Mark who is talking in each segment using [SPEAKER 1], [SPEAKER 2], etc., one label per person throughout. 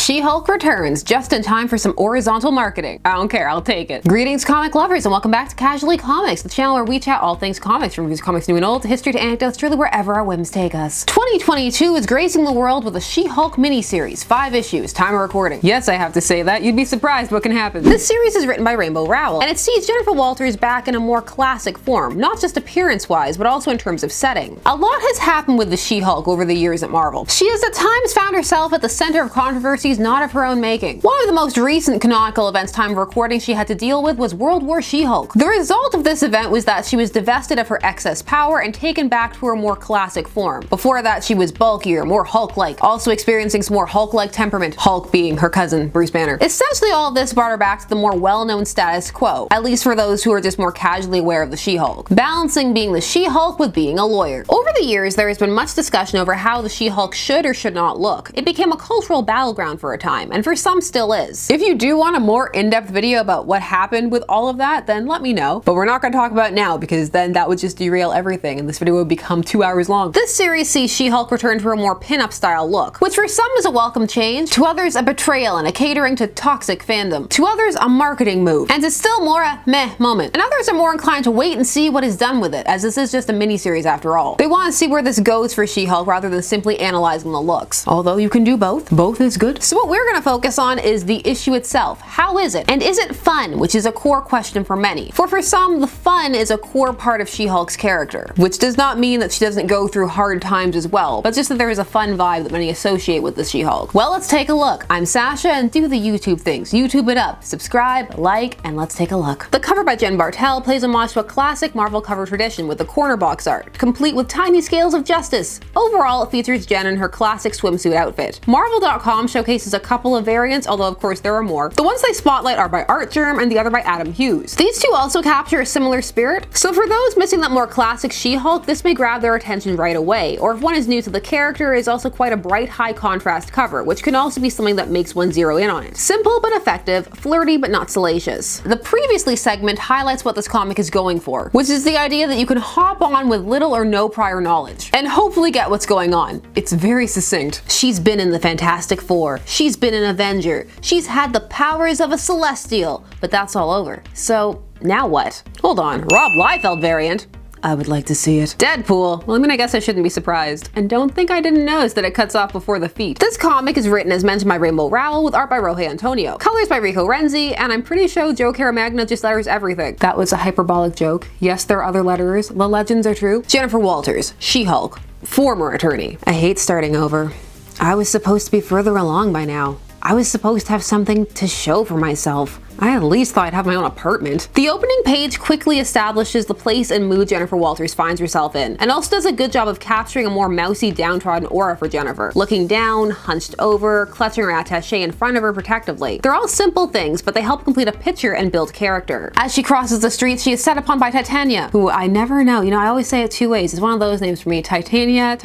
[SPEAKER 1] She-Hulk returns just in time for some horizontal marketing. I don't care, I'll take it. Greetings comic lovers and welcome back to Casually Comics, the channel where we chat all things comics, from reviews, comics new and old, to history to anecdotes, truly wherever our whims take us. 2022 is gracing the world with a She-Hulk miniseries, 5 issues, time of recording. Yes, I have to say that, you'd be surprised what can happen. This series is written by Rowell, and it sees Jennifer Walters back in a more classic form, not just appearance-wise, but also in terms of setting. A lot has happened with the She-Hulk over the years at Marvel. She has at times found herself at the center of controversies not of her own making. One of the most recent canonical events time of recording she had to deal with was World War She-Hulk. The result of this event was that she was divested of her excess power and taken back to her more classic form. Before that, she was bulkier, more Hulk-like, also experiencing some more Hulk-like temperament, Hulk being her cousin, Bruce Banner. Essentially, all of this brought her back to the more well-known status quo, at least for those who are just more casually aware of the She-Hulk, balancing being the She-Hulk with being a lawyer. Over the years, there has been much discussion over how the She-Hulk should or should not look. It became a cultural battleground for a time, and for some still is. If you do want a more in-depth video about what happened with all of that, then let me know. But we're not going to talk about it now, because then that would just derail everything and this video would become 2 hours long. This series sees She-Hulk return to her more pin-up style look, which for some is a welcome change, to others a betrayal and a catering to toxic fandom, to others a marketing move, and to still more a meh moment. And others are more inclined to wait and see what is done with it, as this is just a mini-series after all. They want to see where this goes for She-Hulk rather than simply analyzing the looks. Although you can do both. Both is good. So what we're going to focus on is the issue itself. How is it? And is it fun? Which is a core question for many. For some, the fun is a core part of She-Hulk's character, which does not mean that she doesn't go through hard times as well, but just that there is a fun vibe that many associate with the She-Hulk. Well, let's take a look. I'm Sasha, and do the YouTube things. YouTube it up. Subscribe, like, and let's take a look. The cover by Jen Bartel plays homage to a classic Marvel cover tradition with the corner box art, complete with tiny scales of justice. Overall, it features Jen in her classic swimsuit outfit. Marvel.com showcases a couple of variants, although of course there are more. The ones they spotlight are by Artgerm and the other by Adam Hughes. These two also capture a similar spirit, so for those missing that more classic She-Hulk, this may grab their attention right away, or if one is new to the character, it is also quite a bright, high contrast cover, which can also be something that makes one zero in on it. Simple but effective, flirty but not salacious. The previously segment highlights what this comic is going for, which is the idea that you can hop on with little or no prior knowledge, and hopefully get what's going on. It's very succinct. She's been in the Fantastic Four, she's been an Avenger, she's had the powers of a Celestial, but that's all over. So now what? Hold on, Rob Liefeld variant? I would like to see it. Deadpool? Well, I mean, I guess I shouldn't be surprised. And don't think I didn't notice that it cuts off before the feet. This comic is written as mentioned by Rowell with art by Roge Antonio, colors by Rico Renzi, and I'm pretty sure Joe Caramagna just letters everything. That was a hyperbolic joke. Yes, there are other letterers. The legends are true. Jennifer Walters, She-Hulk, former attorney. I hate starting over. I was supposed to be further along by now. I was supposed to have something to show for myself. I at least thought I'd have my own apartment. The opening page quickly establishes the place and mood Jennifer Walters finds herself in, and also does a good job of capturing a more mousy, downtrodden aura for Jennifer. Looking down, hunched over, clutching her attaché in front of her protectively. They're all simple things, but they help complete a picture and build character. As she crosses the street, she is set upon by Titania, who I never know. You know, I always say it 2 ways. It's one of those names for me. Titania.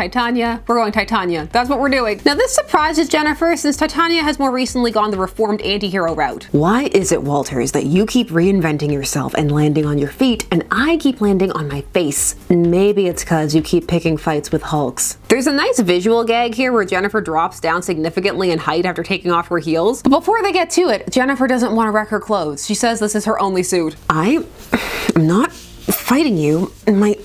[SPEAKER 1] We're going Titania. That's what we're doing. Now this surprises Jennifer, since Titania has more recently gone the reformed anti-hero route. Why is it, Walters, that you keep reinventing yourself and landing on your feet, and I keep landing on my face? Maybe it's cause you keep picking fights with Hulks. There's a nice visual gag here where Jennifer drops down significantly in height after taking off her heels. But before they get to it, Jennifer doesn't want to wreck her clothes. She says this is her only suit. I'm not fighting you in my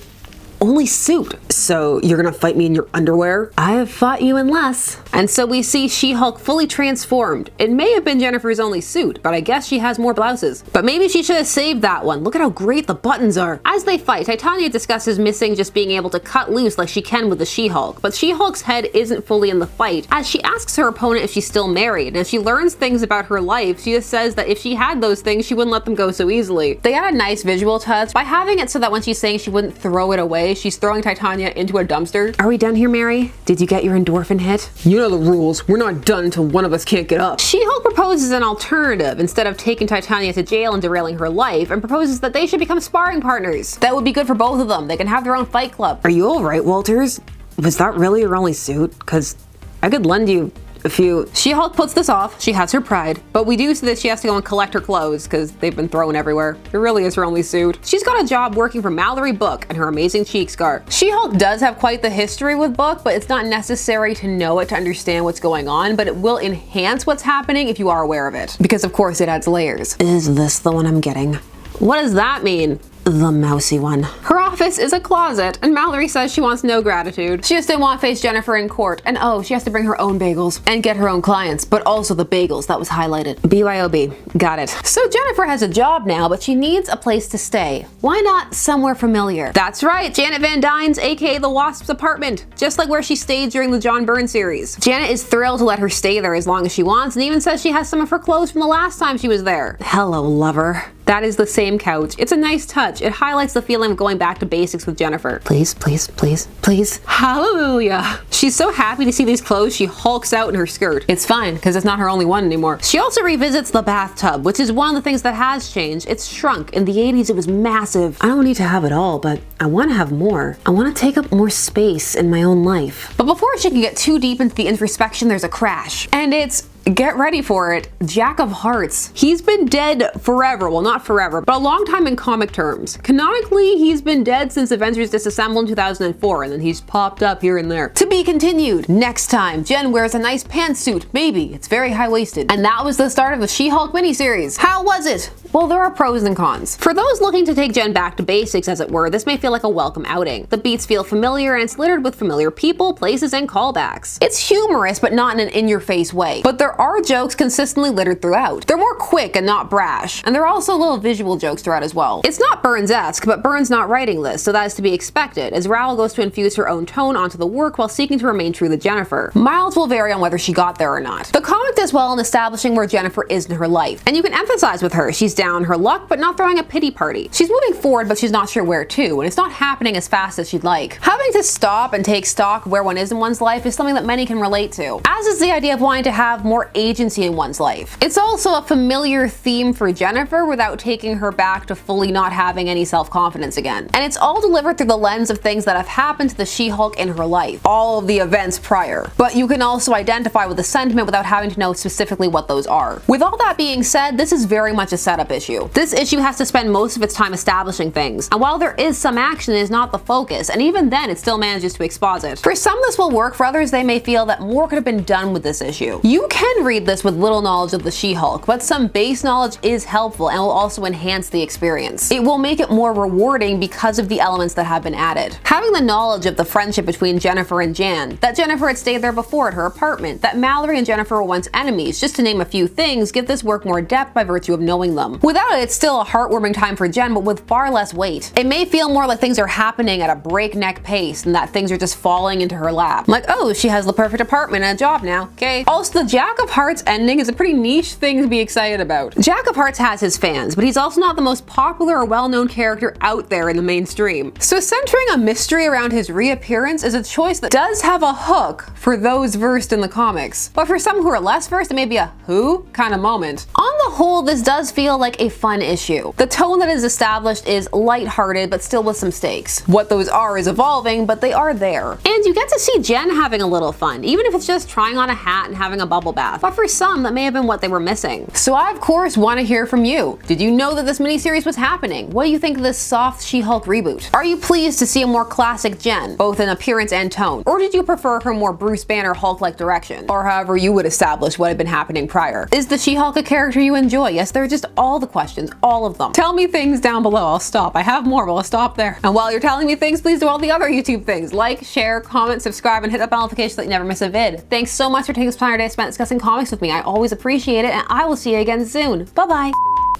[SPEAKER 1] only suit. So you're gonna fight me in your underwear? I have fought you in less. And so we see She-Hulk fully transformed. It may have been Jennifer's only suit, but I guess she has more blouses. But maybe she should have saved that one. Look at how great the buttons are. As they fight, Titania discusses missing just being able to cut loose like she can with the She-Hulk, but She-Hulk's head isn't fully in the fight, as she asks her opponent if she's still married, and if she learns things about her life, she just says that if she had those things, she wouldn't let them go so easily. They add a nice visual touch by having it so that when she's saying she wouldn't throw it away, she's throwing Titania into a dumpster. Are we done here, Mary? Did you get your endorphin hit? You know the rules. We're not done until one of us can't get up. She-Hulk proposes an alternative instead of taking Titania to jail and derailing her life, and proposes that they should become sparring partners. That would be good for both of them. They can have their own fight club. Are you all right, Walters? Was that really your only suit? Cause I could lend you a few. She-Hulk puts this off. She has her pride. But we do see that she has to go and collect her clothes because they've been thrown everywhere. It really is her only suit. She's got a job working for Mallory Book and her amazing cheek scar. She-Hulk does have quite the history with Book, but it's not necessary to know it to understand what's going on, but it will enhance what's happening if you are aware of it. Because of course it adds layers. Is this the one I'm getting? What does that mean? The mousy one. Her office is a closet, and Mallory says she wants no gratitude. She just didn't want to face Jennifer in court, and oh, she has to bring her own bagels and get her own clients, but also the bagels, that was highlighted. BYOB, got it. So Jennifer has a job now, but she needs a place to stay. Why not somewhere familiar? That's right, Janet Van Dyne's, aka the Wasp's apartment, just like where she stayed during the John Byrne series. Janet is thrilled to let her stay there as long as she wants, and even says she has some of her clothes from the last time she was there. Hello, lover. That is the same couch. It's a nice touch. It highlights the feeling of going back to basics with Jennifer. Please, please, please, please. Hallelujah. She's so happy to see these clothes, she hulks out in her skirt. It's fine, because it's not her only one anymore. She also revisits the bathtub, which is one of the things that has changed. It's shrunk. In the 80s, it was massive. I don't need to have it all, but I want to have more. I want to take up more space in my own life. But before she can get too deep into the introspection, there's a crash. And it's, get ready for it, Jack of Hearts. He's been dead forever. Well, not forever, but a long time in comic terms. Canonically, he's been dead since Avengers Disassemble in 2004, and then he's popped up here and there. To be continued. Next time, Jen wears a nice pantsuit. Maybe. It's very high-waisted. And that was the start of the She-Hulk miniseries. How was it? Well, there are pros and cons. For those looking to take Jen back to basics, as it were, this may feel like a welcome outing. The beats feel familiar, and it's littered with familiar people, places, and callbacks. It's humorous, but not in an in-your-face way. But there are jokes consistently littered throughout. They're more quick and not brash, and there are also little visual jokes throughout as well. It's not Burns-esque, but Burns not writing this, so that is to be expected, as Rowell goes to infuse her own tone onto the work while seeking to remain true to Jennifer. Miles will vary on whether she got there or not. The comic does well in establishing where Jennifer is in her life, and you can empathize with her. She's down on her luck, but not throwing a pity party. She's moving forward, but she's not sure where to, and it's not happening as fast as she'd like. Having to stop and take stock of where one is in one's life is something that many can relate to, as is the idea of wanting to have more agency in one's life. It's also a familiar theme for Jennifer without taking her back to fully not having any self-confidence again. And it's all delivered through the lens of things that have happened to the She-Hulk in her life, all of the events prior. But you can also identify with the sentiment without having to know specifically what those are. With all that being said, this is very much a setup issue. This issue has to spend most of its time establishing things, and while there is some action, it is not the focus, and even then it still manages to exposit. For some this will work, for others they may feel that more could have been done with this issue. You can read this with little knowledge of the She-Hulk, but some base knowledge is helpful and will also enhance the experience. It will make it more rewarding because of the elements that have been added. Having the knowledge of the friendship between Jennifer and Jan, that Jennifer had stayed there before at her apartment, that Mallory and Jennifer were once enemies, just to name a few things, give this work more depth by virtue of knowing them. Without it, it's still a heartwarming time for Jen, but with far less weight. It may feel more like things are happening at a breakneck pace and that things are just falling into her lap. Like, oh, she has the perfect apartment and a job now, okay? Also, the Jack of Hearts ending is a pretty niche thing to be excited about. Jack of Hearts has his fans, but he's also not the most popular or well-known character out there in the mainstream. So centering a mystery around his reappearance is a choice that does have a hook for those versed in the comics. But for some who are less versed, it may be a who kind of moment. On the whole, this does feel like a fun issue. The tone that is established is lighthearted, but still with some stakes. What those are is evolving, but they are there. And you get to see Jen having a little fun, even if it's just trying on a hat and having a bubble bath. But for some, that may have been what they were missing. So I, of course, want to hear from you. Did you know that this miniseries was happening? What do you think of this soft She-Hulk reboot? Are you pleased to see a more classic Jen, both in appearance and tone? Or did you prefer her more Bruce Banner Hulk-like direction? Or however you would establish what had been happening prior? Is the She-Hulk a character you enjoy? Yes, there are just all the questions, all of them. Tell me things down below. I'll stop. I have more, but I'll stop there. And while you're telling me things, please do all the other YouTube things. Like, share, comment, subscribe, and hit that bell notification so that you never miss a vid. Thanks so much for taking this entire day spent discussing comics with me. I always appreciate it, and I will see you again soon. Bye-bye.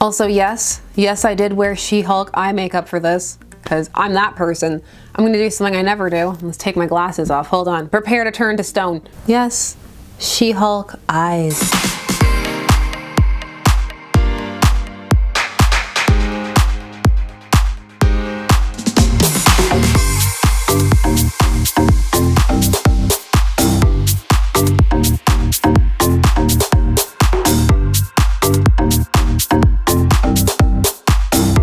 [SPEAKER 1] Also, yes, I did wear She-Hulk eye makeup for this, because I'm that person. I'm gonna do something I never do. Let's take my glasses off. Hold on. Prepare to turn to stone. Yes, She-Hulk eyes.